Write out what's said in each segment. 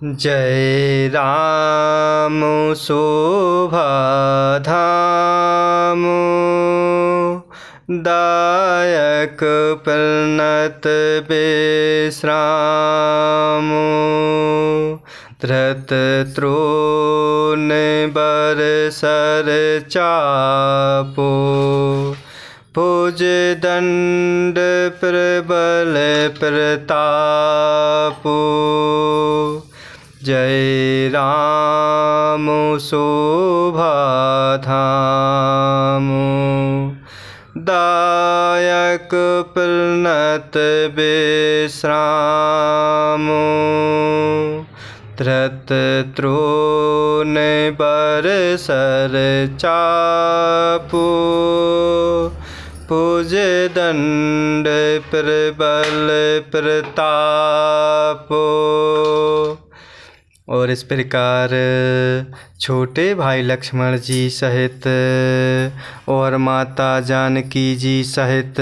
जय राम शोभा धाम, दायक प्रणत विश्राम। धृत त्रोण बरसर चापो, भुज दंड प्रबल प्रतापो। जय राम शोभा धाम, दायक प्रणत विश्राम। धृत त्रोण बरसर चापो, भुज दंड प्रबल प्रतापो। और इस प्रकार छोटे भाई लक्ष्मण जी सहित और माता जानकी जी सहित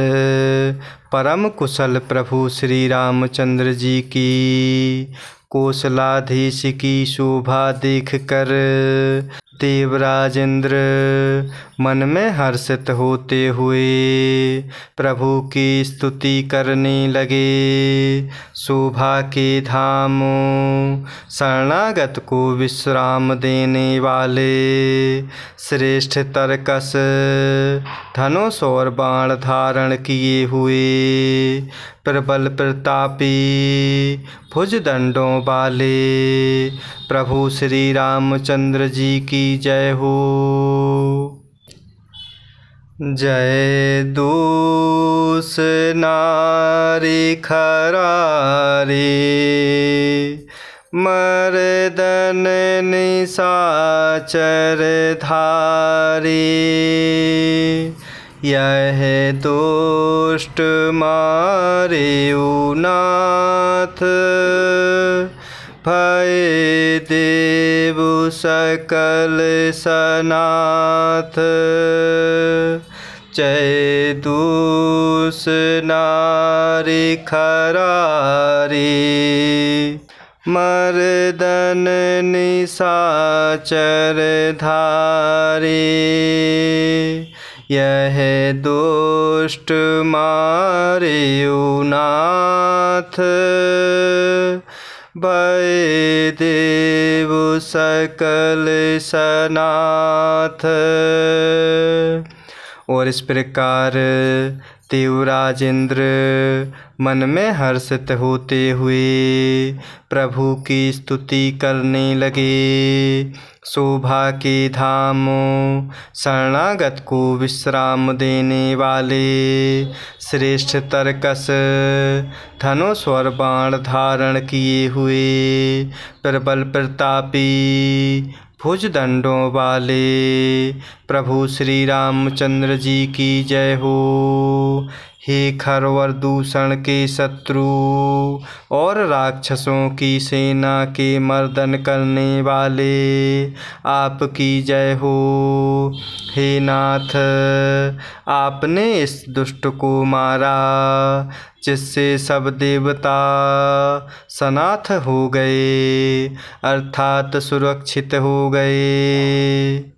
परम कुशल प्रभु श्री रामचंद्र जी की कौशलाधीश की शोभा देखकर देवराज इंद्र मन में हर्षित होते हुए प्रभु की स्तुति करने लगे। शोभा के धामों, शरणागत को विश्राम देने वाले, श्रेष्ठ तरकस धनुष और बाण धारण किए हुए, प्रबल प्रतापी भुजदंडों वाले प्रभु श्री रामचंद्र जी की जय हो। जय दोष नारी खरारी, मर्दन निशाचर धारी। यह दुष्ट मारे नाथ, भय देव सकल सनाथ। जय दोष नारी खरारी, मर्दन निशाचर धारी। यह दुष्ट मारे नाथ, भय देव सकल सनाथ। और इस प्रकार देवराज इंद्र मन में हर्षित होते हुए प्रभु की स्तुति करने लगे। शोभा के धामों, शरणागत को विश्राम देने वाले, श्रेष्ठ तरकस धनुष और बाण धारण किए हुए, प्रबल प्रतापी भुजदंडों वाले प्रभु श्री रामचंद्र जी की जय हो। हे खरवर दूषण के शत्रु और राक्षसों की सेना के मर्दन करने वाले, आपकी जय हो। हे नाथ, आपने इस दुष्ट को मारा जिससे सब देवता सनाथ हो गए, अर्थात सुरक्षित हो गए।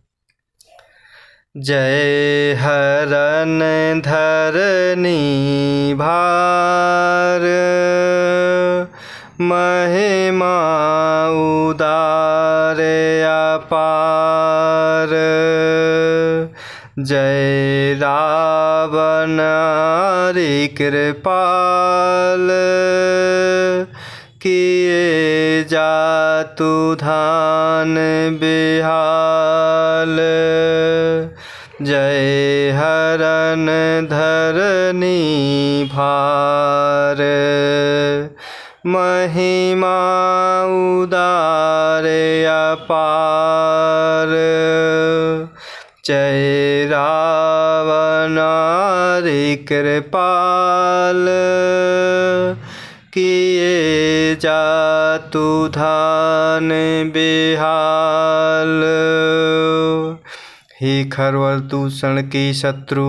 जय हरन धरनी भार, महिमा उदार अपार। जय रावण हरि कृपाल, किए जातु धान बिहाल। जय हरन धरनी भार, महिमा उदार अपार। जय रावण हरि कृपाल, किए जातु धान बिहाल। हे खरवर दूषण के शत्रु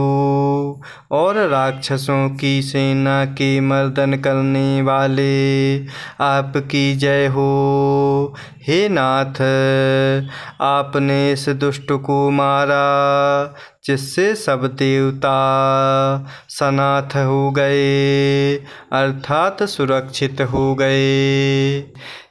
और राक्षसों की सेना के मर्दन करने वाले, आपकी जय हो। हे नाथ, आपने इस दुष्ट को मारा जिससे सब देवता सनाथ हो गए, अर्थात सुरक्षित हो गए।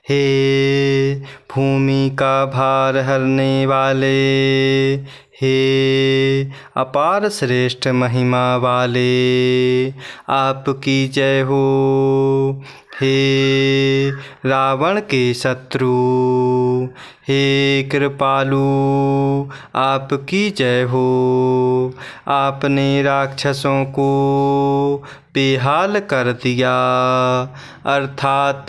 हे भूमि का भार हरने वाले, हे अपार श्रेष्ठ महिमा वाले, आपकी जय हो। हे रावण के शत्रु, हे कृपालु, आपकी जय हो। आपने राक्षसों को बेहाल कर दिया, अर्थात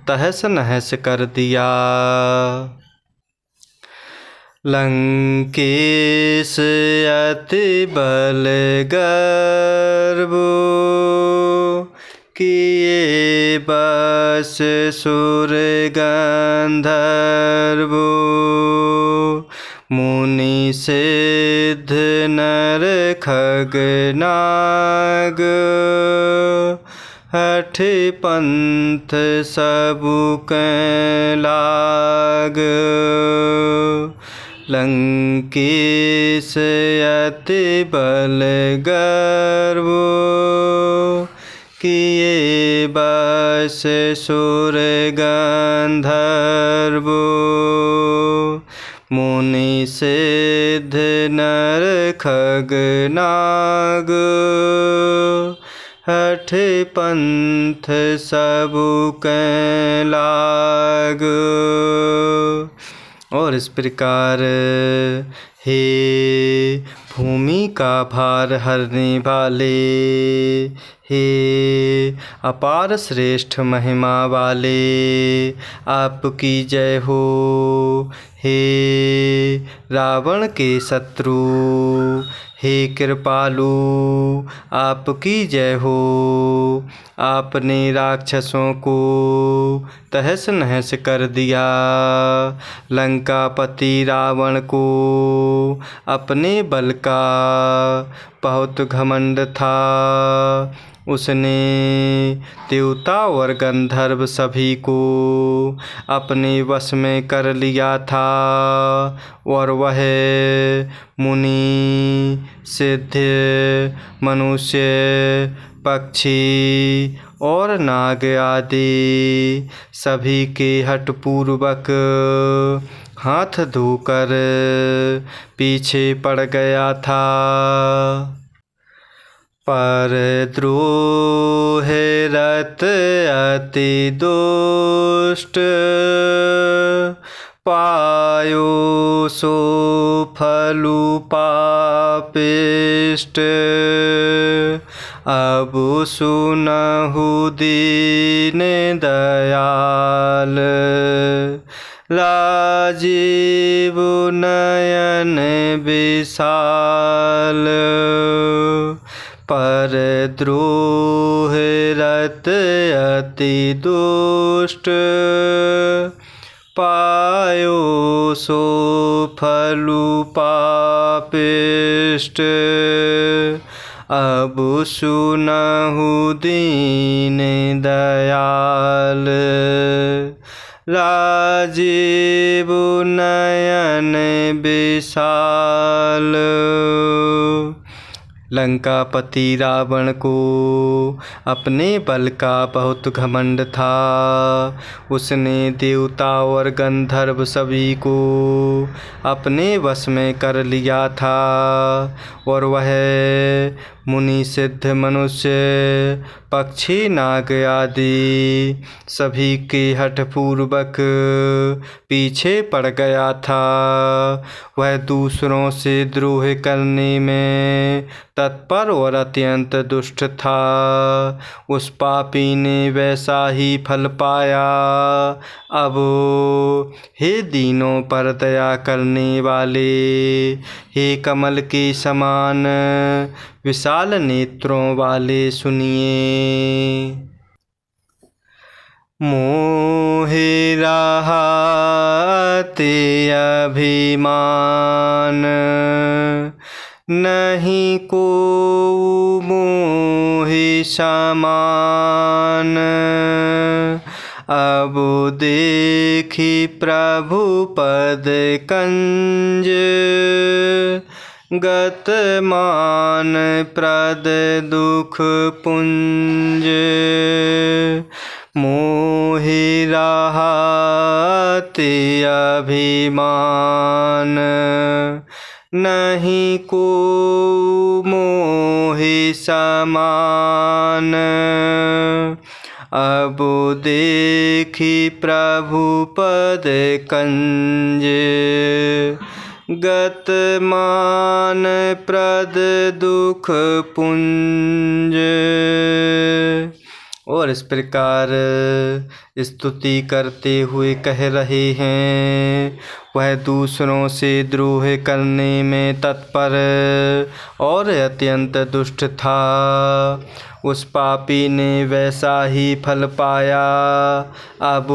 तहस नहस कर दिया। लंकेश अति बल गर्व, किए बस सुर गंधर्व। मुनि सिद्ध नर खग नाग, हठ पंथ सबु कै लाग। लंकेश अति बल गर्व, किए बस सुर गंधर्व। मुनि सिद्ध नर खग नाग, हठ पंथ सबु कै लाग। और इस प्रकार हे भूमि का भार हरने वाले, हे अपार श्रेष्ठ महिमा वाले, आपकी जय हो। हे रावण के शत्रु, हे कृपालु, आपकी जय हो। आपने राक्षसों को तहस नहस कर दिया। लंकापति रावण को अपने बल का बहुत घमंड था। उसने देवता और गंधर्व सभी को अपने वश में कर लिया था, और वह मुनि सिद्ध मनुष्य पक्षी और नाग आदि सभी के हठपूर्वक हाथ धोकर पीछे पड़ गया था। पर द्रोह रत अति दुष्ट, पायो सो फलु पापिष्ट। अब सुनहु दीन दयाल, राजीव नयन विशाल। पर द्रोह रत अति दुष्ट, पायो सो फलु पापिष्ट। अब सुनहु दीन दयाल, राजीव नयन विशाल। लंकापति रावण को अपने बल का बहुत घमंड था। उसने देवता और गंधर्व सभी को अपने वश में कर लिया था, और वह मुनि सिद्ध मनुष्य पक्षी नाग आदि सभी के हठपूर्वक पीछे पड़ गया था। वह दूसरों से द्रोह करने में तत्पर और अत्यंत दुष्ट था। उस पापी ने वैसा ही फल पाया। अब हे दीनों पर दया करने वाले, हे कमल के समान विशाल नेत्रों वाले, सुनिए। मोहि रहा ते अभिमान, नहीं को मोहि समान। अब देखी प्रभु पद कंज, गत मान प्रद दुख पुंज। मोहि रहते अभिमान, नहीं को मोहि समान। अब देखी प्रभु पद कंज, गत मान प्रद दुख पुंज। और इस प्रकार स्तुति करते हुए कह रहे हैं, वह दूसरों से द्रोह करने में तत्पर और अत्यंत दुष्ट था। उस पापी ने वैसा ही फल पाया। अब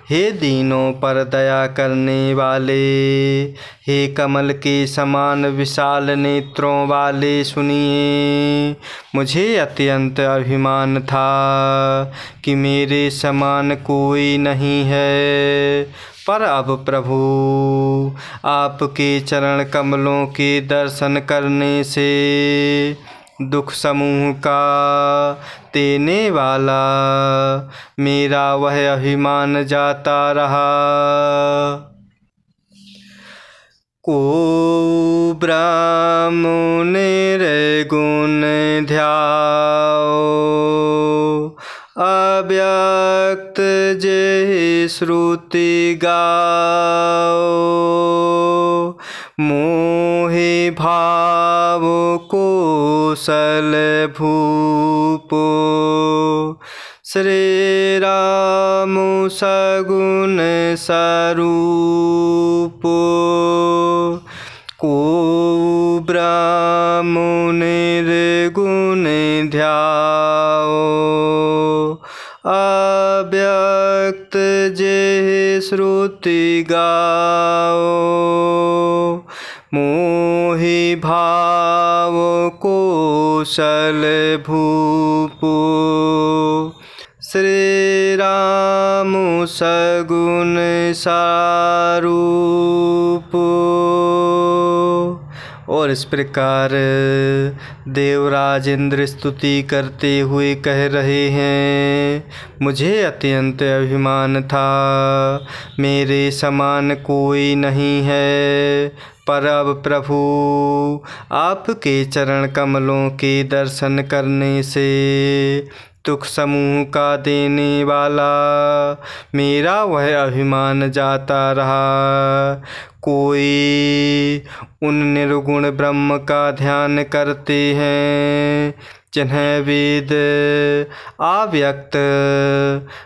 हे दीनों पर दया करने वाले, हे कमल के समान विशाल नेत्रों वाले, सुनिए। मुझे अत्यंत अभिमान था कि मेरे समान कोई नहीं है, पर अब प्रभु आपके चरण कमलों के दर्शन करने से दुख समूह का देने वाला मेरा वह अभिमान जाता रहा। को ब्रह्म निर्गुण ध्याओ, अव्यक्त जे श्रुति गाओ। मोहि भाव कोसल भूपो, श्री राम सगुण स्वरूपो। को ब्रह्म निर्गुण ध्याओ, अव्यक्त जे श्रुति गाओ। मोहि भाव कोसल भूपो, श्री राम सगुण स्वरूपो। और इस प्रकार देवराज इंद्र स्तुति करते हुए कह रहे हैं, मुझे अत्यंत अभिमान था, मेरे समान कोई नहीं है, पर अब प्रभु आपके चरण कमलों के दर्शन करने से दुख समूह का देने वाला मेरा वह अभिमान जाता रहा। कोई उन निर्गुण ब्रह्म का ध्यान करते हैं, जिन्हें वेद अव्यक्त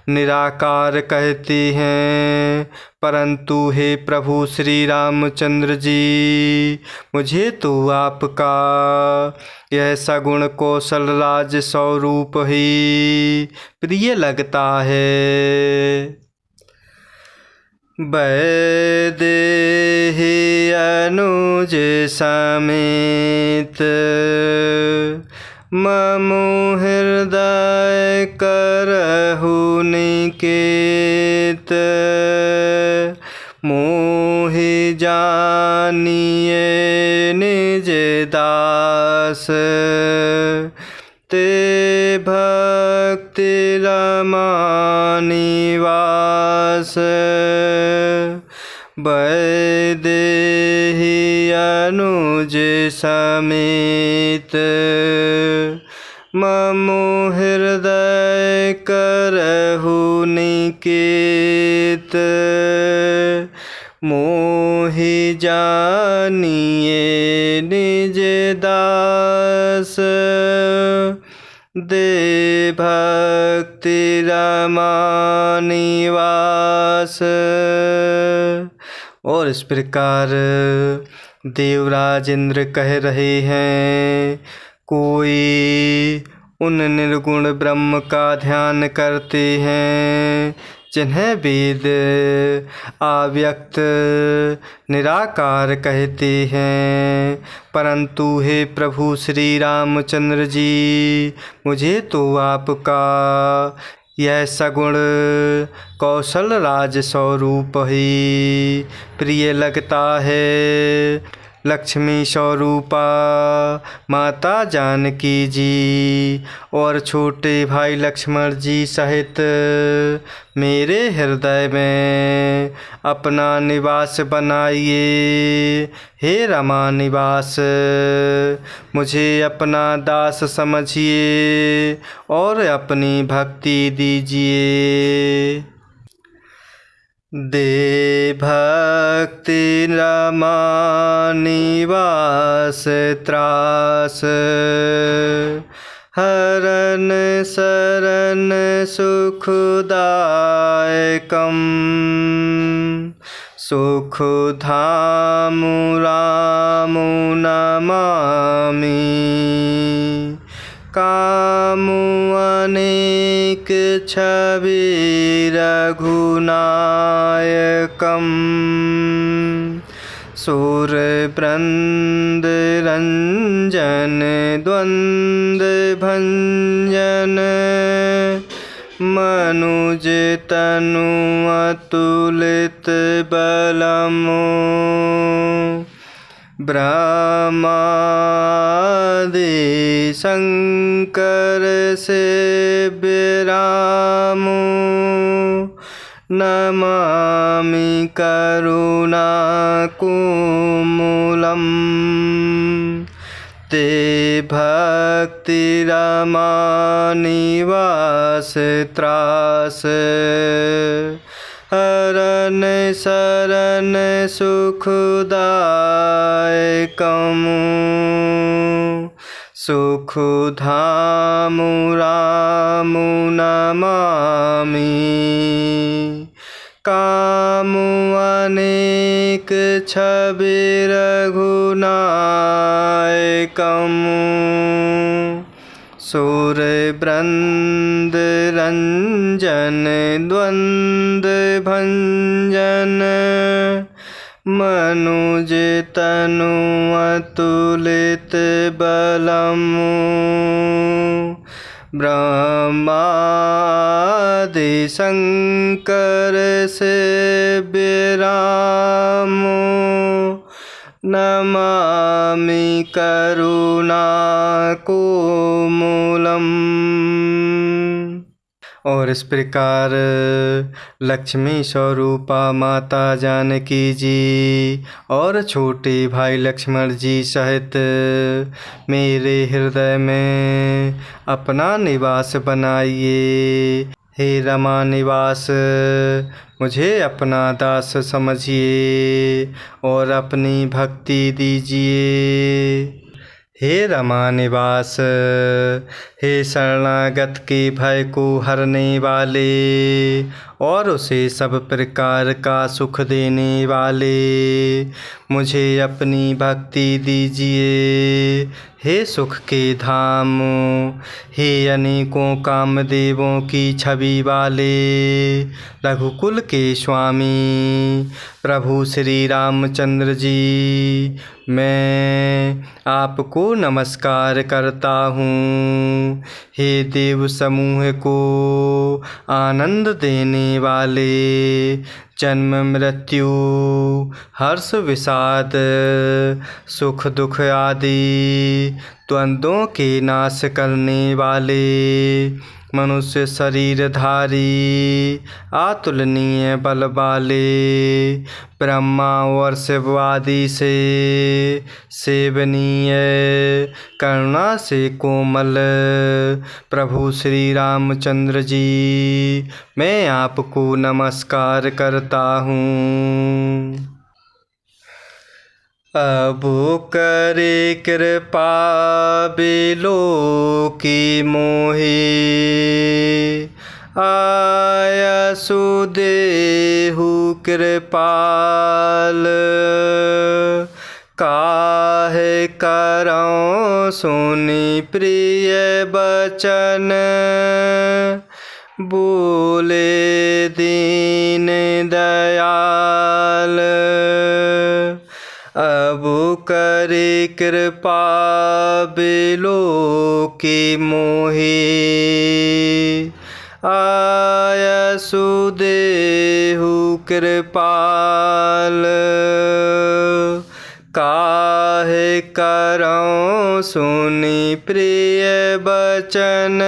निराकार कहते हैं, परंतु हे प्रभु श्री रामचंद्र जी, मुझे तो आपका यह सगुण कौशल राज स्वरूप ही प्रिय लगता है। वैदेही अनुज समेत, ममो हृदय करहु निकेत। मोहि जानिए निज दास, ते भक्ति रमा निवास। वैदेही अनुज समेत, ममो हृदय करहु निकेत। मोहि जानिए निज दास, दे भक्ति रमा निवास। और इस प्रकार देवराज इंद्र कह रहे हैं, कोई उन निर्गुण ब्रह्म का ध्यान करते हैं, जिन्हें वेद अव्यक्त निराकार कहते हैं। परंतु हे प्रभु श्री रामचंद्र जी, मुझे तो आपका यह सगुण कौशल राज स्वरूप ही प्रिय लगता है। लक्ष्मी स्वरूपा माता जानकी जी और छोटे भाई लक्ष्मण जी सहित मेरे हृदय में अपना निवास बनाइए। हे रमा निवास, मुझे अपना दास समझिए और अपनी भक्ति दीजिए। दे भक्ति रमा निवास त्रास, हरन शरण सुखदायकम्। सुखधामु रामु नमामि, कामु अनेक छवि रघुनायकम्। सुरवृन्द रंजन द्वंद्व भंजन, मनुज तनु अतुलित बलमु। ब्रह्मादि शंकर से विरामु, नमामि करुणाकुमुलम्। ते भक्ति रमा निवास त्रास, हरन शरण सुखदायकम्। सुखधामु रामु नमामि, कामु अनेक छवि रघुनायकम्। सुरवृन्द रंजन द्वंद्व भंजन, मनुज तनु अतुलित बलमु। ब्रह्मादि शंकर से विरामु, नमामि करुणाकुमुलम्। और इस प्रकार लक्ष्मी स्वरूपा माता जानकी जी और छोटे भाई लक्ष्मण जी सहित मेरे हृदय में अपना निवास बनाइए। हे रमा निवास, मुझे अपना दास समझिए और अपनी भक्ति दीजिए। हे रमा निवास, हे शरणागत के भय को हरने वाले और उसे सब प्रकार का सुख देने वाले, मुझे अपनी भक्ति दीजिए। हे सुख के धाम, हे अनेकों कामदेवों की छवि वाले, रघुकुल के स्वामी प्रभु श्री रामचंद्र जी, मैं आपको नमस्कार करता हूँ। हे देव समूह को आनंद देने वाले, जन्म मृत्यु हर्ष विषाद सुख दुख आदि द्वंद्वों के नाश करने वाले, मनुष्य शरीरधारी अतुलनीय बल वाले, ब्रह्मा और शिव आदि से सेवनीय करुणा से कोमल प्रभु श्री रामचंद्र जी, मैं आपको नमस्कार करता हूँ। अब करे कृपा बिलो की मोहे, आया सुदेहु कृपाल। काहे करऊं सुनि प्रिय बचन, बोले दीन दयाल, अब करे कृपा बिलो की मोहे। आयसु देहु कृपाल, काहे करऊँ सुनि प्रिय बचन।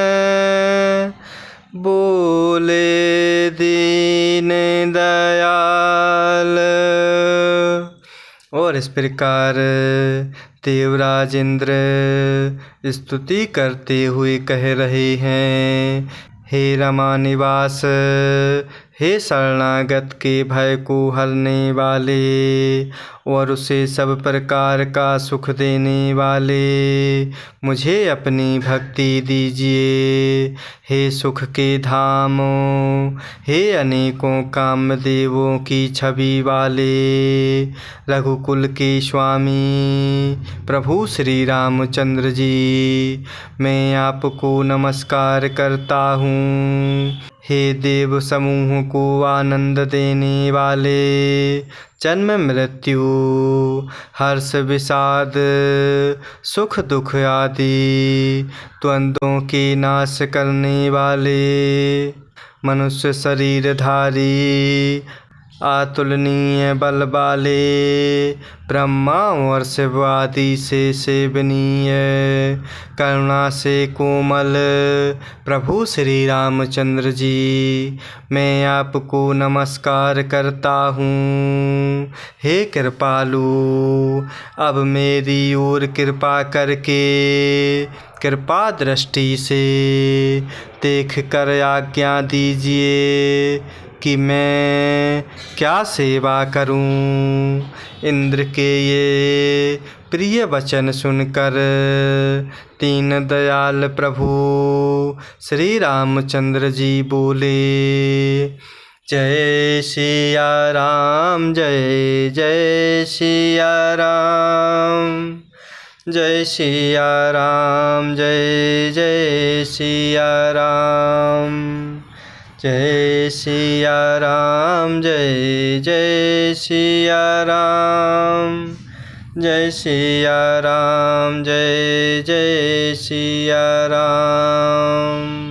बोले दीन दयाल। और इस प्रकार देवराज इंद्र स्तुति करते हुए कह रहे हैं, हे रमा निवास, हे शरणागत के भय को हरने वाले और उसे सब प्रकार का सुख देने वाले, मुझे अपनी भक्ति दीजिए। हे सुख के धामों, हे अनेकों कामदेवों की छवि वाले, रघुकुल के स्वामी प्रभु श्री रामचंद्र जी, मैं आपको नमस्कार करता हूँ। हे देव समूह को आनंद देने वाले, जन्म मृत्यु हर्ष विषाद सुख दुख आदि द्वंद्वों के नाश करने वाले, मनुष्य शरीरधारी अतुलनीय बल वाले, ब्रह्मा और शिव आदि से सेवनीय, करुणा से कोमल प्रभु श्री रामचंद्र जी, मैं आपको नमस्कार करता हूँ। हे कृपालु, अब मेरी ओर कृपा करके कृपा दृष्टि से देख कर आज्ञा दीजिए कि मैं क्या सेवा करूं। इंद्र के ये प्रिय वचन सुनकर दीन दयाल प्रभु श्री रामचंद्र जी बोले, जय सिया राम, जय जय सिया राम, जय सिया राम, जय जय सिया राम, जय सिया राम, जय जय सिया राम, जय सिया राम, जय जय सिया राम।